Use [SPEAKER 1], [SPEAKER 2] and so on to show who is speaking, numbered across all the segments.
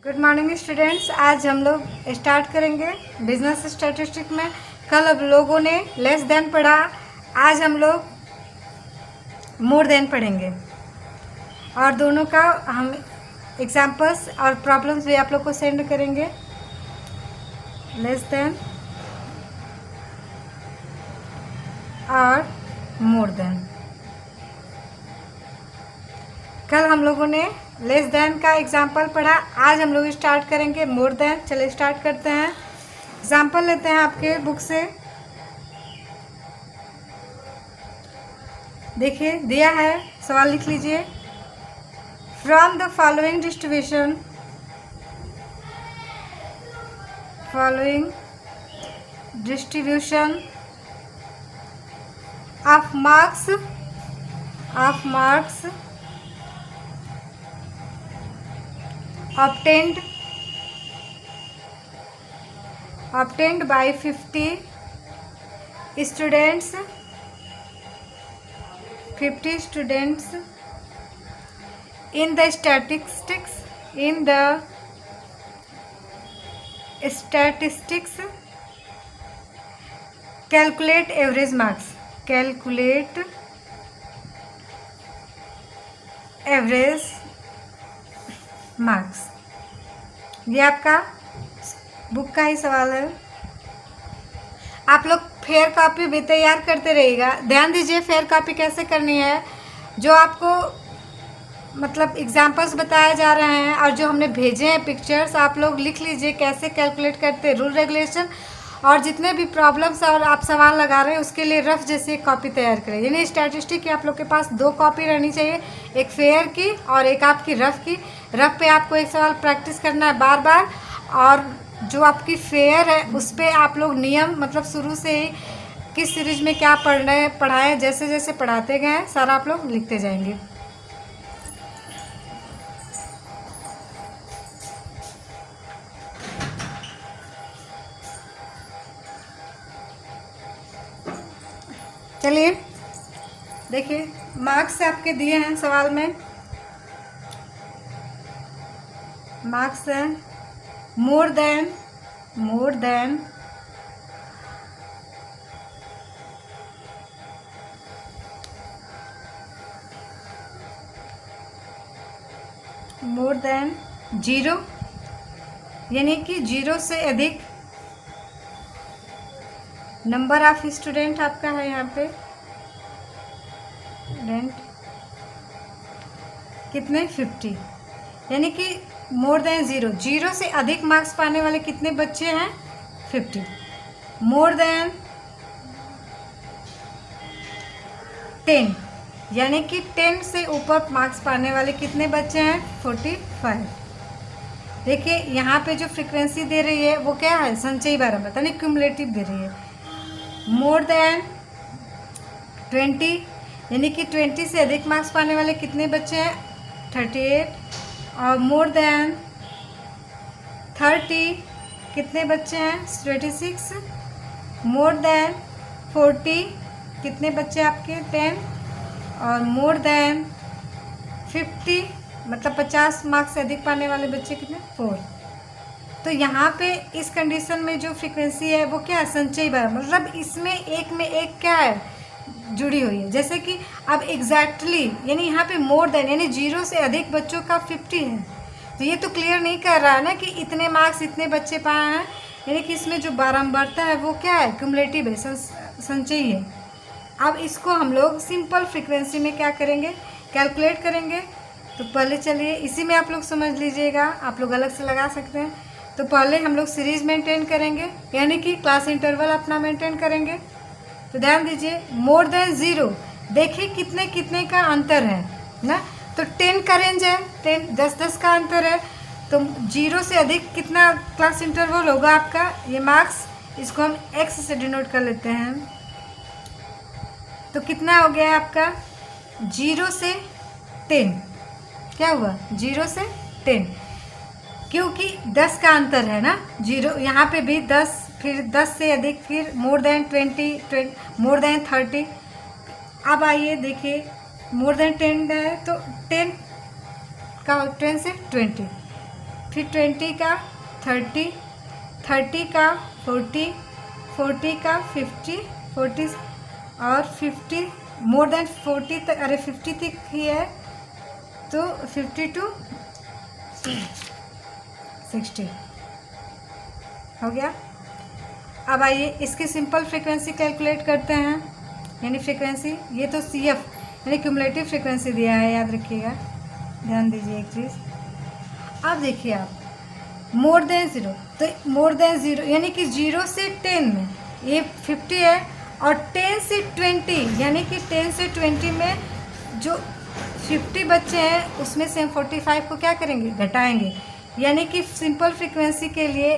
[SPEAKER 1] Good morning students. आज हम लोग स्टार्ट करेंगे बिजनेस स्टैटिस्टिक्स में। कल अब लोगों ने लेस देन पढ़ा, आज हम लोग मोर देन पढ़ेंगे और दोनों का हम एग्जांपल्स और प्रॉब्लम्स भी आप लोग को सेंड करेंगे। लेस देन और मोर देन। कल हम लोगों ने लेस देन का एग्जाम्पल पढ़ा, आज हम लोग स्टार्ट करेंगे मोर देन। चलिए स्टार्ट करते हैं। एग्जाम्पल लेते हैं आपके बुक से। देखिए दिया है, सवाल लिख लीजिए। From the following distribution of marks obtained by 50 students in the statistics calculate average marks। ये आपका बुक का ही सवाल है। आप लोग फेयर कॉपी भी तैयार करते रहिएगा। ध्यान दीजिए फेयर कॉपी कैसे करनी है। जो आपको मतलब एग्जांपल्स बताए जा रहे हैं और जो हमने भेजे हैं पिक्चर्स, आप लोग लिख लीजिए कैसे कैलकुलेट करते हैं, रूल रेगुलेशन और जितने भी प्रॉब्लम्स और आप सवाल लगा रहे हैं उसके लिए रफ जैसे एक कॉपी तैयार करें। यानी स्टैटिस्टिक की आप लोग के पास 2 कॉपी रहनी चाहिए, एक फेयर की और एक आपकी रफ की। रफ पे आपको एक सवाल प्रैक्टिस करना है बार बार, और जो आपकी फेयर है उस पर आप लोग नियम मतलब शुरू से ही किस सीरीज में क्या पढ़ाएं जैसे जैसे पढ़ाते गए सारा आप लोग लिखते जाएंगे। चलिए देखिए, मार्क्स आपके दिए हैं सवाल में। मार्क्स हैं मोर देन मोर देन 0, यानी कि 0 से अधिक। नंबर ऑफ स्टूडेंट आपका है यहाँ पे स्टूडेंट कितने 50, यानी कि मोर देन 0 से अधिक मार्क्स पाने वाले कितने बच्चे हैं 50। मोर देन 10, यानी कि 10 से ऊपर मार्क्स पाने वाले कितने बच्चे हैं 45। देखिए यहाँ पे जो फ्रीक्वेंसी दे रही है वो क्या है, संचयी बारंबार यानी क्यूमुलेटिव दे रही है। मोर देन 20, यानी कि 20 से अधिक मार्क्स पाने वाले कितने बच्चे हैं 38। और मोर देन 30 कितने बच्चे हैं 26। मोर देन 40 कितने बच्चे आपके 10। और मोर देन 50 मतलब 50 मार्क्स से अधिक पाने वाले बच्चे कितने 4। तो यहाँ पे इस कंडीशन में जो फ्रीक्वेंसी है वो क्या है, संचयी बारंबार, मतलब इसमें एक में एक क्या है जुड़ी हुई है। जैसे कि अब एग्जैक्टली यानी यहाँ पे मोर देन यानी 0 से अधिक बच्चों का 50 है, तो ये तो क्लियर नहीं कर रहा है ना कि इतने मार्क्स इतने बच्चे पाए हैं, यानी कि इसमें जो बारंबारता है वो क्या है क्यूमुलेटिव है, संचयी है। अब इसको हम लोग सिंपल फ्रीक्वेंसी में क्या करेंगे, कैलकुलेट करेंगे। तो पहले चलिए इसी में आप लोग समझ लीजिएगा, आप लोग अलग से लगा सकते हैं। तो पहले हम लोग सीरीज मेंटेन करेंगे, यानी कि क्लास इंटरवल अपना मेंटेन करेंगे। तो ध्यान दीजिए मोर देन 0, देखिए कितने कितने का अंतर है ना। तो 10 का रेंज है, 10 का अंतर है। तो 0 से अधिक कितना क्लास इंटरवल होगा आपका, ये मार्क्स इसको हम x से डिनोट कर लेते हैं। तो कितना हो गया आपका 0 से 10, क्या हुआ 0 से 10, क्योंकि 10 का अंतर है ना। 0 यहाँ पे भी 10, फिर 10 से अधिक, फिर मोर देन 20, मोर देन 30। अब आइए देखिए मोर देन 10 है तो 10 का 10 से 20, फिर 20 का 30, 30 का 40, 40 का 50, 40 और 50 मोर देन 40 तक, अरे 50 तक ही है तो 50 to 60 हो गया। अब आइए इसकी सिंपल फ्रीक्वेंसी कैलकुलेट करते हैं, यानी फ्रीक्वेंसी, ये तो CF यानी क्यूमुलेटिव फ्रीक्वेंसी दिया है, याद रखिएगा, ध्यान दीजिए एक चीज़। अब देखिए आप मोर देन ज़ीरो, तो मोर देन ज़ीरो यानी कि 0 से 10 में ये 50 है, और 10 से 20 यानी कि 10 से 20 में जो 50 बच्चे हैं उसमें से हम 45 को क्या करेंगे, घटाएंगे। यानी कि सिंपल फ्रीक्वेंसी के लिए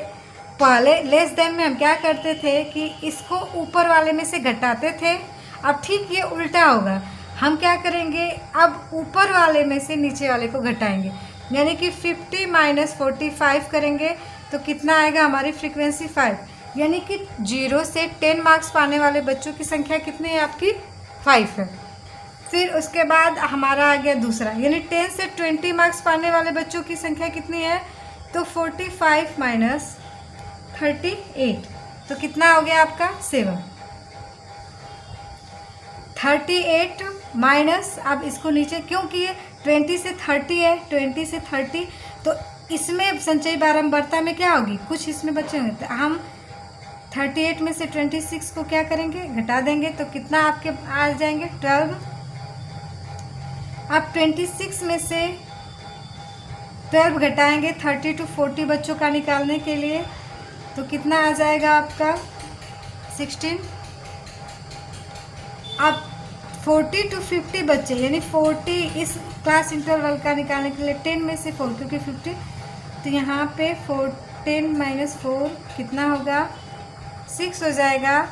[SPEAKER 1] पहले लेस देन में हम क्या करते थे कि इसको ऊपर वाले में से घटाते थे, अब ठीक ये उल्टा होगा, हम क्या करेंगे, अब ऊपर वाले में से नीचे वाले को घटाएंगे, यानी कि 50 माइनस 45 करेंगे तो कितना आएगा, हमारी फ्रीक्वेंसी 5, यानी कि 0 से 10 मार्क्स पाने वाले बच्चों की संख्या कितनी है आपकी, 5 है। फिर उसके बाद हमारा आ गया दूसरा, यानी 10 से 20 मार्क्स पाने वाले बच्चों की संख्या कितनी है, तो 45 माइनस 38 तो कितना हो गया आपका 7। 38 माइनस, अब इसको नीचे क्योंकि ये 20 से 30 है, 20 से 30 तो इसमें संचयी बारंबारता में क्या होगी, कुछ इसमें बच्चे होंगे, तो हम 38 में से 26 को क्या करेंगे, घटा देंगे, तो कितना आपके आ जाएंगे 12। अब 26 में से 12 घटाएंगे 30 to 40 बच्चों का निकालने के लिए, तो कितना आ जाएगा आपका 16। अब 40 to 50 बच्चे यानी 40 इस क्लास इंटरवल का निकालने के लिए 10 में से 4 क्योंकि 50, तो यहाँ पे 10 माइनस 4 कितना होगा 6 हो जाएगा,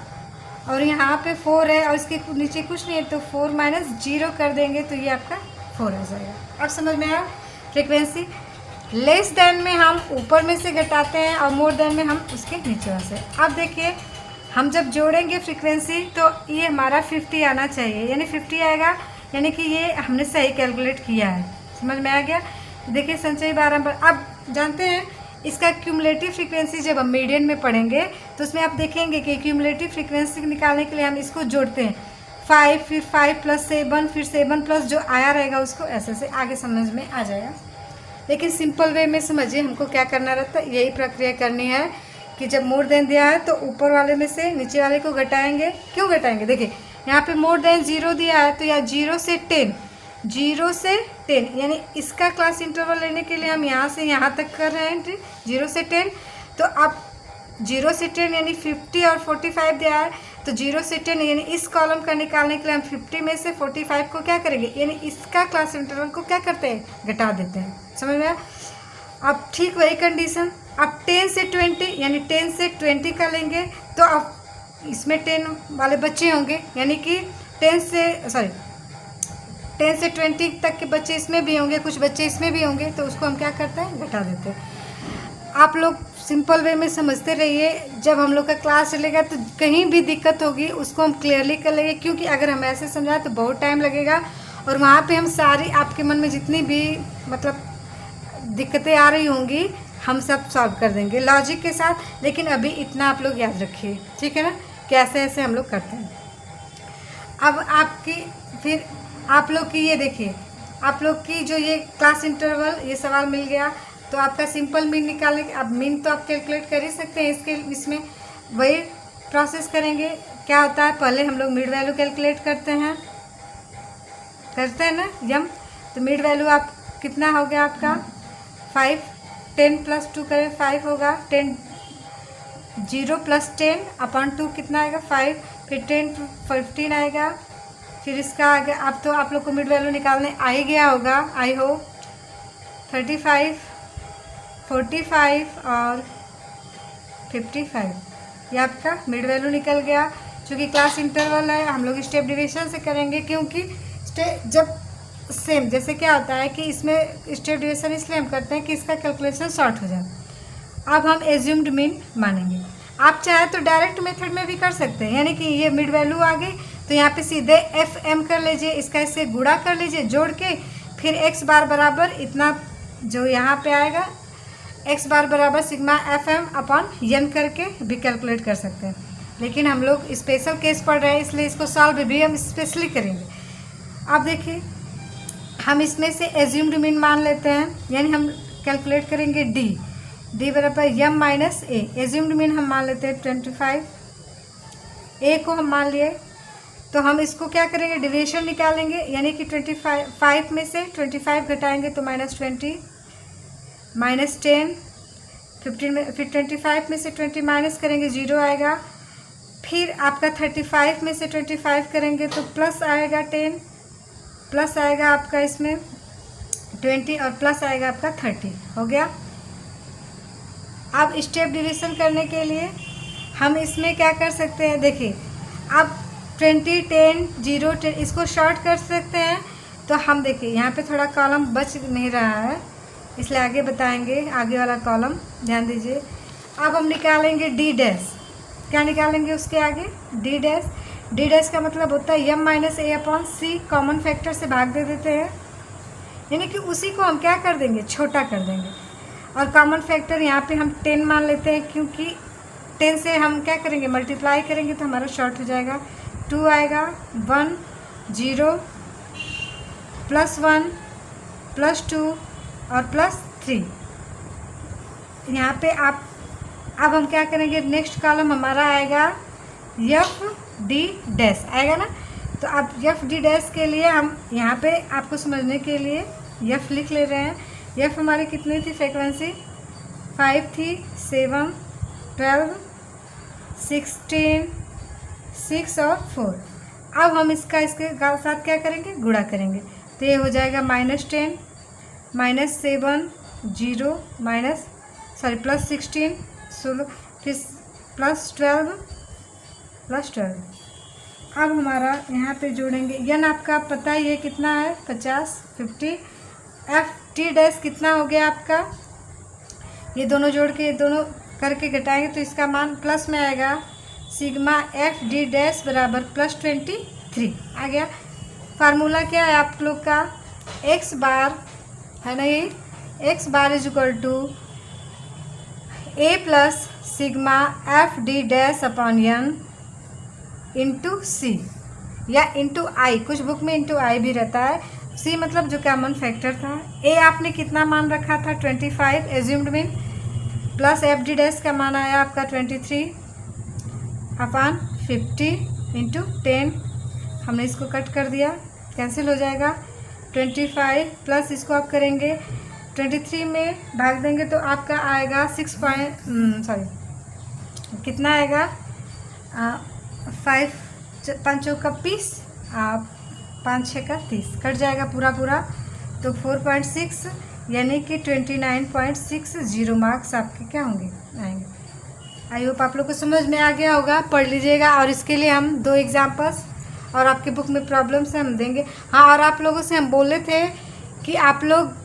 [SPEAKER 1] और यहाँ पे 4 है और इसके नीचे कुछ नहीं है, तो 4 माइनस 0 कर देंगे तो ये आपका 4 आ जाएगा। अब समझ में आया, फ्रीक्वेंसी लेस देन में हम ऊपर में से घटाते हैं और मोर देन में हम उसके नीचे से। अब देखिए हम जब जोड़ेंगे फ्रीक्वेंसी तो ये हमारा 50 आना चाहिए, यानी 50 आएगा, यानी कि ये हमने सही कैलकुलेट किया है, समझ में आ गया। देखिए संचयी बारंबार, अब जानते हैं इसका क्यूमुलेटिव फ्रीक्वेंसी जब हम मीडियन में पढ़ेंगे तो उसमें आप देखेंगे कि क्यूमुलेटिव फ्रीक्वेंसी निकालने के लिए हम इसको जोड़ते हैं, 5 फिर 5 प्लस 7 फिर 7 प्लस जो आया रहेगा उसको ऐसे से आगे समझ में आ जाएगा। लेकिन सिंपल वे में समझिए हमको क्या करना रहता है, यही प्रक्रिया करनी है कि जब मोर देन दिया है तो ऊपर वाले में से नीचे वाले को घटाएंगे। क्यों घटाएंगे, देखिए यहाँ पे मोर देन 0 दिया है तो यहाँ 0 से 10, 0 से 10 यानी इसका क्लास इंटरवल लेने के लिए हम यहाँ से यहाँ तक कर रहे हैं एंट्री 0 से 10, तो अब 0 से 10 यानी 50 और 45 दिया है, तो 0 से 10 यानी इस कॉलम का निकालने के लिए हम 50 में से 45 को क्या करेंगे, यानी इसका क्लास इंटरवल को क्या करते हैं, घटा देते हैं, समझ में आया। अब ठीक वही कंडीशन, अब 10 से 20 यानी 10 से 20 का लेंगे तो अब इसमें 10 वाले बच्चे होंगे, यानी कि 10 से 20 तक के बच्चे इसमें भी होंगे, कुछ बच्चे इसमें भी होंगे, तो उसको हम क्या करते हैं, घटा देते हैं। आप लोग सिंपल वे में समझते रहिए, जब हम लोग का क्लास चलेगा तो कहीं भी दिक्कत होगी उसको हम क्लियरली कर लेंगे, क्योंकि अगर हम ऐसे समझाएं तो बहुत टाइम लगेगा और वहाँ पे हम सारी आपके मन में जितनी भी मतलब दिक्कतें आ रही होंगी हम सब सॉल्व कर देंगे लॉजिक के साथ। लेकिन अभी इतना आप लोग याद रखिए, ठीक है ना, कैसे ऐसे हम लोग करते हैं। अब आपकी फिर आप लोग की ये देखिए, आप लोग की जो ये क्लास इंटरवल ये सवाल मिल गया, तो आपका सिंपल मीन निकालने, अब मीन तो आप कैलकुलेट कर ही सकते हैं, इसमें वही प्रोसेस करेंगे। क्या होता है, पहले हम लोग मिड वैल्यू कैलकुलेट करते हैं ना यम, तो मिड वैल्यू आप कितना हो गया आपका 5, 10 प्लस 2 करें 5 होगा, 10 0 प्लस 10 अपॉन 2 कितना आएगा 5, फिर 10 15 आएगा, फिर इसका आगे अब तो आप लोग को मिड वैल्यू निकालने आ ही गया होगा, आई होप 35, 45 और 55, ये आपका मिड वैल्यू निकल गया। चूँकि क्लास इंटरवल है हम लोग स्टेप डिवीजन से करेंगे, क्योंकि जब सेम जैसे क्या होता है कि इसमें स्टेप डिवीजन इसलिए हम करते हैं कि इसका कैलकुलेशन शॉर्ट हो जाए। अब हम एज्यूम्ड मीन मानेंगे, आप चाहे तो डायरेक्ट मेथड में भी कर सकते हैं, यानी कि ये मिड वैल्यू आ गई तो यहाँ पे सीधे FM कर लीजिए, इसका इससे गुणा कर लीजिए जोड़ के, फिर x बार बराबर इतना जो यहाँ पे आएगा एक्स बार बराबर sigma F M upon N करके भी कैलकुलेट कर सकते हैं, लेकिन हम लोग स्पेशल केस पढ़ रहे हैं इसलिए इसको सॉल्व भी हम स्पेशली करेंगे। अब देखिए हम इसमें से एज्यूम्ड मीन मान लेते हैं, यानी हम कैलकुलेट करेंगे डी बराबर एम माइनस ए। एज्यूम्ड मीन हम मान लेते हैं 25, ए को हम मान लिए, तो हम इसको क्या करेंगे डिविएशन निकालेंगे, यानी कि 25 में से 25 घटाएंगे तो -20, -10, 15 में, फिर 25 में से 20 माइनस करेंगे 0 आएगा, फिर आपका 35 में से 25 करेंगे तो प्लस आएगा 10, प्लस आएगा आपका इसमें 20 और प्लस आएगा आपका 30, हो गया। अब स्टेप डिविजन करने के लिए हम इसमें क्या कर सकते हैं, देखिए अब 20, 10, 0, 10 इसको शॉर्ट कर सकते हैं। तो हम देखिए यहाँ पे थोड़ा कॉलम बच नहीं रहा है, इसलिए आगे बताएंगे, आगे वाला कॉलम ध्यान दीजिए। अब हम निकालेंगे डी डैश, क्या निकालेंगे उसके आगे डी डैश। डी डैश का मतलब होता है एम माइनस ए अपॉन सी, कॉमन फैक्टर से भाग दे देते हैं, यानी कि उसी को हम क्या कर देंगे छोटा कर देंगे। और कॉमन फैक्टर यहाँ पे हम 10 मान लेते हैं, क्योंकि 10 से हम क्या करेंगे मल्टीप्लाई करेंगे तो हमारा शॉर्ट हो जाएगा, 2 आएगा, 1, 0, +1, +2 और +3। यहाँ पे आप अब हम क्या करेंगे, नेक्स्ट कॉलम हमारा आएगा एफ डी डैश आएगा ना। तो अब एफ डी डैश के लिए हम यहाँ पे आपको समझने के लिए एफ लिख ले रहे हैं। एफ हमारी कितनी थी फ्रीक्वेंसी, 5 थी, 7, 12, 16, 6 और 4। अब हम इसके साथ क्या करेंगे गुणा करेंगे, तो ये हो जाएगा -10, -7, 0, +16, 16, फिर +12, अब हमारा यहाँ पे जोड़ेंगे एन, आपका पता ही है कितना है 50, 50। एफ टी डैश कितना हो गया आपका, ये दोनों जोड़ के ये दोनों करके घटाएंगे तो इसका मान प्लस में आएगा, सिग्मा एफ डी डैश बराबर +23 आ गया। फार्मूला क्या है आप लोग का, एक्स बार है ना, ये x bar is equal to a plus sigma F d dash upon n into c या इंटू आई, कुछ बुक में इंटू आई भी रहता है, सी मतलब जो कॉमन फैक्टर था। ए आपने कितना मान रखा था 25 assumed mean, plus F d dash का मान आया आपका 23 अपॉन 50 इंटू 10, हमने इसको कट कर दिया, कैंसिल हो जाएगा। 25 प्लस इसको आप करेंगे 23 में भाग देंगे तो आपका आएगा कितना आएगा 5 5 का 20, 5 6 का 30, कट जाएगा पूरा तो 4.6 यानी कि 29.60 मार्क्स आपके क्या होंगे आएंगे। आई होप आप लोग को समझ में आ गया होगा, पढ़ लीजिएगा। और इसके लिए हम 2 एग्जाम्पल्स और आपके बुक में प्रॉब्लम्स हम देंगे। हाँ, और आप लोगों से हम बोले थे कि आप लोग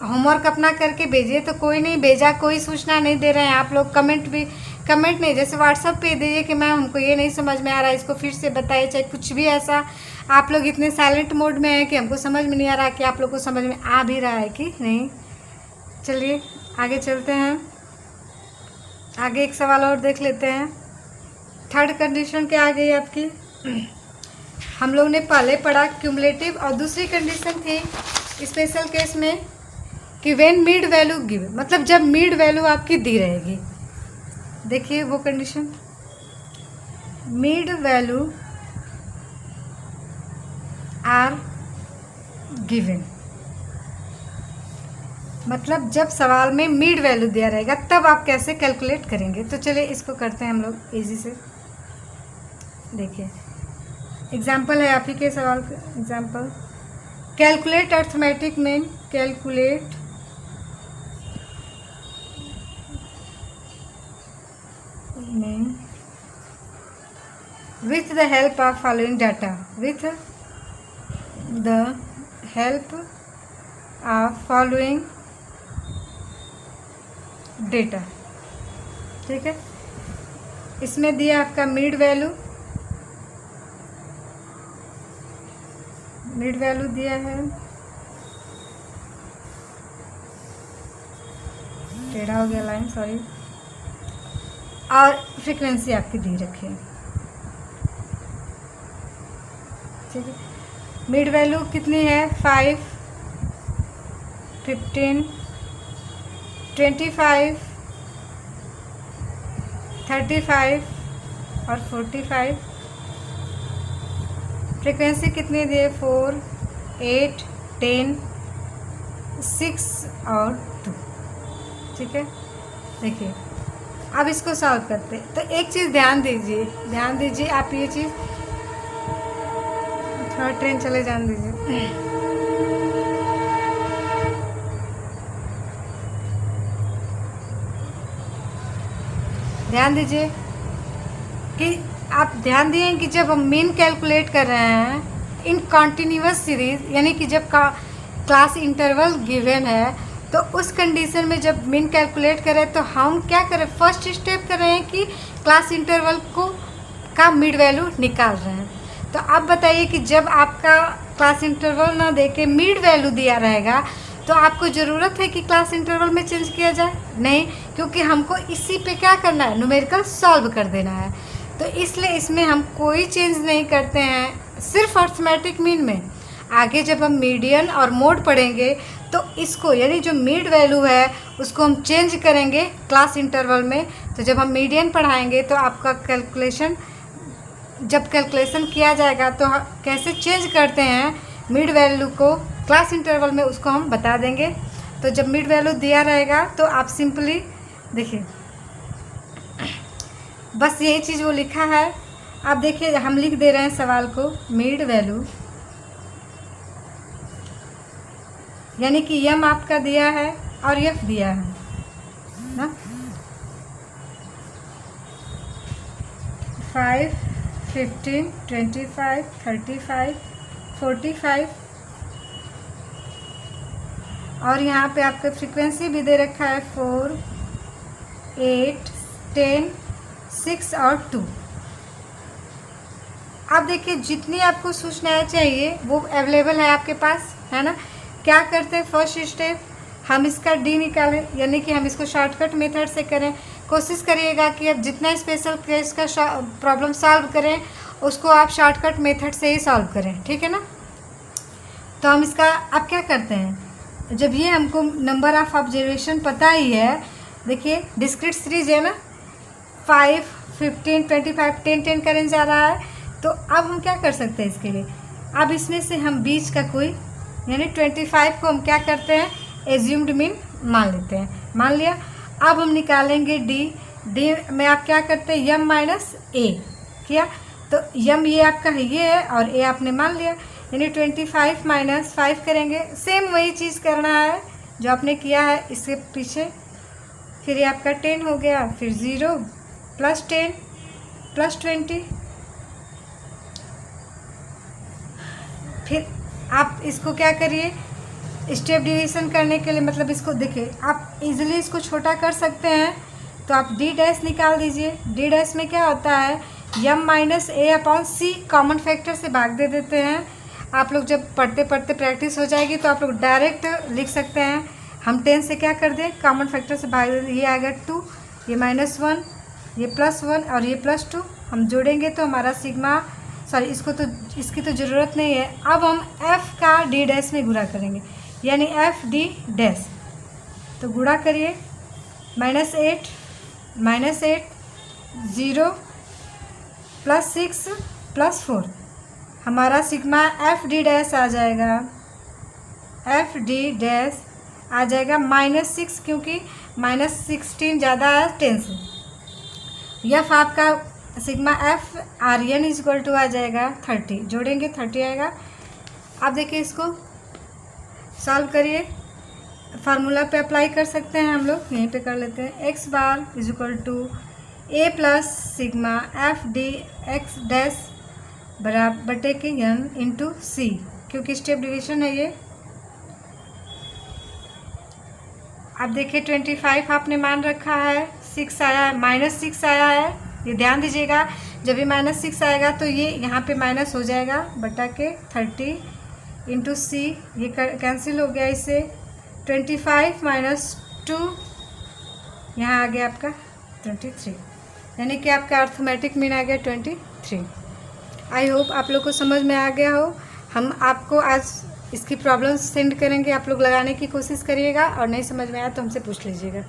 [SPEAKER 1] होमवर्क अपना करके भेजिए, तो कोई नहीं भेजा, कोई सूचना नहीं दे रहे हैं आप लोग। कमेंट नहीं, जैसे व्हाट्सअप पे दीजिए कि मैम हमको ये नहीं समझ में आ रहा है, इसको फिर से बताइए, चाहे कुछ भी ऐसा। आप लोग इतने साइलेंट मोड में हैं कि हमको समझ में नहीं आ रहा कि आप लोग को समझ में आ भी रहा है कि नहीं। चलिए आगे चलते हैं, आगे एक सवाल और देख लेते हैं। थर्ड कंडीशन क्या आ गई आपकी, हम लोग ने पहले पढ़ा क्यूमुलेटिव, और दूसरी कंडीशन थी स्पेशल केस में कि व्हेन मिड वैल्यू गिव, मतलब जब मिड वैल्यू आपकी दी रहेगी। देखिए वो condition, mid value are given, मतलब जब सवाल में मिड वैल्यू दिया रहेगा तब आप कैसे कैलकुलेट करेंगे। तो चलिए इसको करते हैं हम लोग इजी से। देखिए एग्जाम्पल है आप ही के सवाल का example, calculate arithmetic mean, calculate mean with the help of following data, with the help of following data। ठीक है, इसमें दिया आपका मिड वैल्यू दिया है टेढ़ा हो गया लाइन, सॉरी। और फ्रीक्वेंसी आपकी दी रखी है, ठीक है। मिड वैल्यू कितनी है? 5, 15, 25, 35 और 45। फ्रीक्वेंसी कितनी दी है? 4, 8, 10, 6 और 2, ठीक है। देखिए अब इसको सॉल्व करते हैं। तो एक चीज़ ध्यान दीजिए आप, ये चीज़ थोड़ा ट्रेन चले जाने दीजिए। ध्यान दीजिए कि आप ध्यान दिए कि जब हम मीन कैलकुलेट कर रहे हैं इन कॉन्टिन्यूअस सीरीज, यानी कि जब क्लास इंटरवल गिवन है, तो उस कंडीशन में जब मीन कैलकुलेट करें तो हम क्या करें? फर्स्ट स्टेप कर रहे हैं कि क्लास इंटरवल का मिड वैल्यू निकाल रहे हैं। तो आप बताइए कि जब आपका क्लास इंटरवल ना देके मिड वैल्यू दिया रहेगा तो आपको ज़रूरत है कि क्लास इंटरवल में चेंज किया जाए? नहीं, क्योंकि हमको इसी पे क्या करना है? न्यूमेरिकल सॉल्व कर देना है। तो इसलिए इसमें हम कोई चेंज नहीं करते हैं, सिर्फ अर्थमेटिक मीन में। आगे जब हम मीडियन और मोड पढ़ेंगे तो इसको, यानी जो मिड वैल्यू है उसको हम चेंज करेंगे क्लास इंटरवल में। तो जब हम मीडियन पढ़ाएंगे तो आपका जब कैलकुलेशन किया जाएगा तो कैसे चेंज करते हैं मिड वैल्यू को क्लास इंटरवल में, उसको हम बता देंगे। तो जब मिड वैल्यू दिया रहेगा तो आप सिंपली देखिए, बस यही चीज़ वो लिखा है। आप देखिए हम लिख दे रहे हैं सवाल को, मिड वैल्यू यानी कि यम आपका दिया है और एफ दिया है ना, 5, 15, 25, 35, 45 और यहाँ पे आपका फ्रीक्वेंसी भी दे रखा है 4, 8, 10, 6 और 2। आप देखिए जितनी आपको सूचनाएं चाहिए वो अवेलेबल है आपके पास, है ना। क्या करते हैं? फर्स्ट स्टेप हम इसका डी निकालें, यानी कि हम इसको शॉर्टकट मेथड से करें। कोशिश करिएगा कि आप जितना स्पेशल केस का प्रॉब्लम सॉल्व करें उसको आप शॉर्टकट मेथड से ही सॉल्व करें, ठीक है ना। तो हम इसका अब क्या करते हैं, जब ये हमको नंबर ऑफ ऑब्जर्वेशन पता ही है, देखिए डिस्क्रीट सीरीज है ना, 5, 15, 25, 10, 10 करने जा रहा है। तो अब हम क्या कर सकते हैं इसके लिए? अब इसमें से हम बीच का कोई, यानी 25 को हम क्या करते हैं? एज्यूम्ड मीन मान लेते हैं। मान लिया। अब हम निकालेंगे डी में आप क्या करते हैं? यम माइनस ए किया, तो यम ये आपका ये है और ए आपने मान लिया, यानी 25 माइनस 5 करेंगे। सेम वही चीज़ करना है जो आपने किया है इसके पीछे। फिर ये आपका 10 हो गया, फिर 0 प्लस 10 प्लस 20। फिर आप इसको क्या करिए, स्टेप डिवीज़न करने के लिए, मतलब इसको देखिए आप इजीली इसको छोटा कर सकते हैं। तो आप डी डैश निकाल दीजिए। डी डैश में क्या होता है? यम माइनस ए अपॉन सी, कॉमन फैक्टर से भाग दे देते हैं। आप लोग जब पढ़ते पढ़ते प्रैक्टिस हो जाएगी तो आप लोग डायरेक्ट लिख सकते हैं। हम 10 से क्या कर दें? कॉमन फैक्टर से भाग दे दें। ये आ गया 2, ये -1, ये +1 और ये +2। हम जोड़ेंगे तो हमारा सिग्मा, सॉरी इसकी तो ज़रूरत नहीं है। अब हम f का डी डैश में गुणा करेंगे, यानी f डी डैश। तो गुणा करिए, -8 0 +6 +4, हमारा सिग्मा f डी डैश आ जाएगा, f डी डैश आ जाएगा -6, क्योंकि -16 ज़्यादा है 10 से। यफ आपका sigma f r n is equal to आ जाएगा 30, जोड़ेंगे 30 आएगा। आप देखिए इसको सॉल्व करिए, फार्मूला पे अप्लाई कर सकते हैं हम लोग, यहीं पे कर लेते हैं। x bar equal to a plus sigma F D X dash बराबर बटे के n इंटू सी, क्योंकि स्टेप डिवीजन है ये। अब देखिए 25 आपने मान रखा है, 6 आया है, -6 आया है, ये ध्यान दीजिएगा। जब ये -6 आएगा तो ये यहाँ पे माइनस हो जाएगा, बटा के 30 इंटू सी, ये कैंसिल हो गया इससे। 25 - 2 यहाँ आ गया आपका 23, यानी कि आपका अर्थमेटिक मीन आ गया 23। आई होप आप लोग को समझ में आ गया हो। हम आपको आज इसकी प्रॉब्लम्स सेंड करेंगे, आप लोग लगाने की कोशिश करिएगा और नहीं समझ में आया तो हमसे पूछ लीजिएगा।